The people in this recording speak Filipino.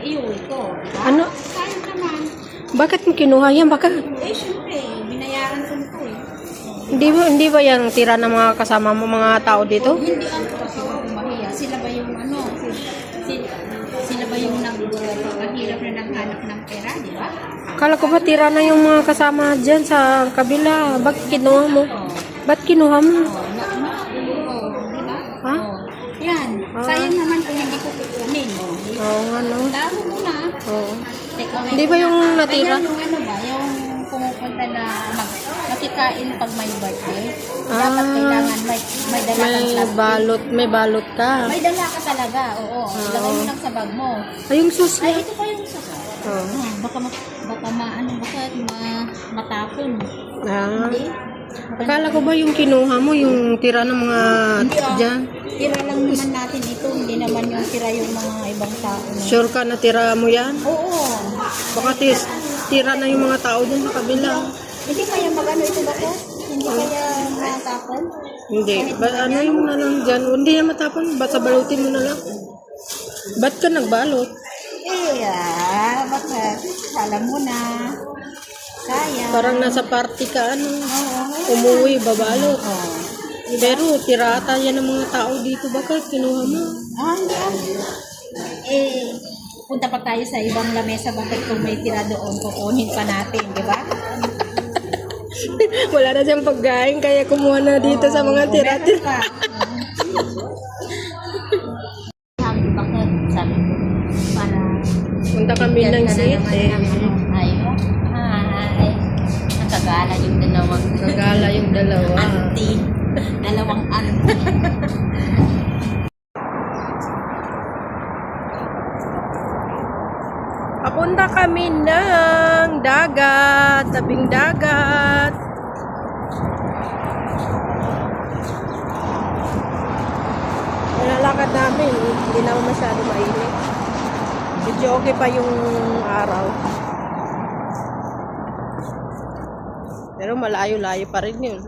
iuwi ko. Diba? Ano? Sayang naman. Bakit mo kinuha yan? Bakit? Siyempre, binayaran ko nito eh. Hindi ba yan tira ng mga kasama mo, mga tao dito? Hindi ako kasi mahiya. Sila ba yung sila ba yung nagpapahirap na naghanap ng pera, di ba? Kala ko ba tira na yung mga kasama dyan sa kabila? Bakit kinuha mo? Ba't kinuha mo? Di ba? Ha? Yan. Sayang naman kung hindi ko kukunin. Oo nga, no? Daro mo na. Oo. Take away Hindi ko ba na. yung natira? Kaya yung ano ba, yung pumupunta na makikain pag may birthday. Ah. Dapat kailangan may dala kang plastic. May balot ka. May dala ka talaga, oo. Ilagay mo lang sa bag mo. Ay, yung sus. Ay, ito pa yung sasa. Oo. Baka matapon. Ah. Hindi. Akala ko ba yung kinuha mo, yung tira ng mga Hindi dyan? Tira lang naman natin ito. Hindi naman yung tira yung mga ibang tao. Na. Sure ka na tira mo yan? Oo. Baka tira na yung mga tao dyan sa kabila. Hindi kaya magano ito ba ko? Hindi kaya matapon? Hindi. Ano yung nalang dyan? Hindi na matapon. Basta balutin mo na lang. Ba't ka nagbalot? Bakit? Alam mo na. Kaya. Parang nasa party ka, ano? Oo. Umuwi, babalot. Oo. Pero tirata yan ng mga tao dito. Bakit kinuha mo? Punta pa tayo sa ibang lamesa. Bakit kung may tira doon, kukunin pa natin, di ba? Wala na siyang pagkain, kaya kumuha na dito sa mga tira-tira. Bakit? Sabi ko, para Punta kami ng city. Ayun. Hi. Nakagala yung dalawang Kagala yung dalawa. auntie. Dalawang auntie. Papunta kami ng dagat, tabing dagat. Nilalakad namin, hindi naman masyado mainit. Medyo okay pa yung araw. Pero malayo-layo pa rin yun.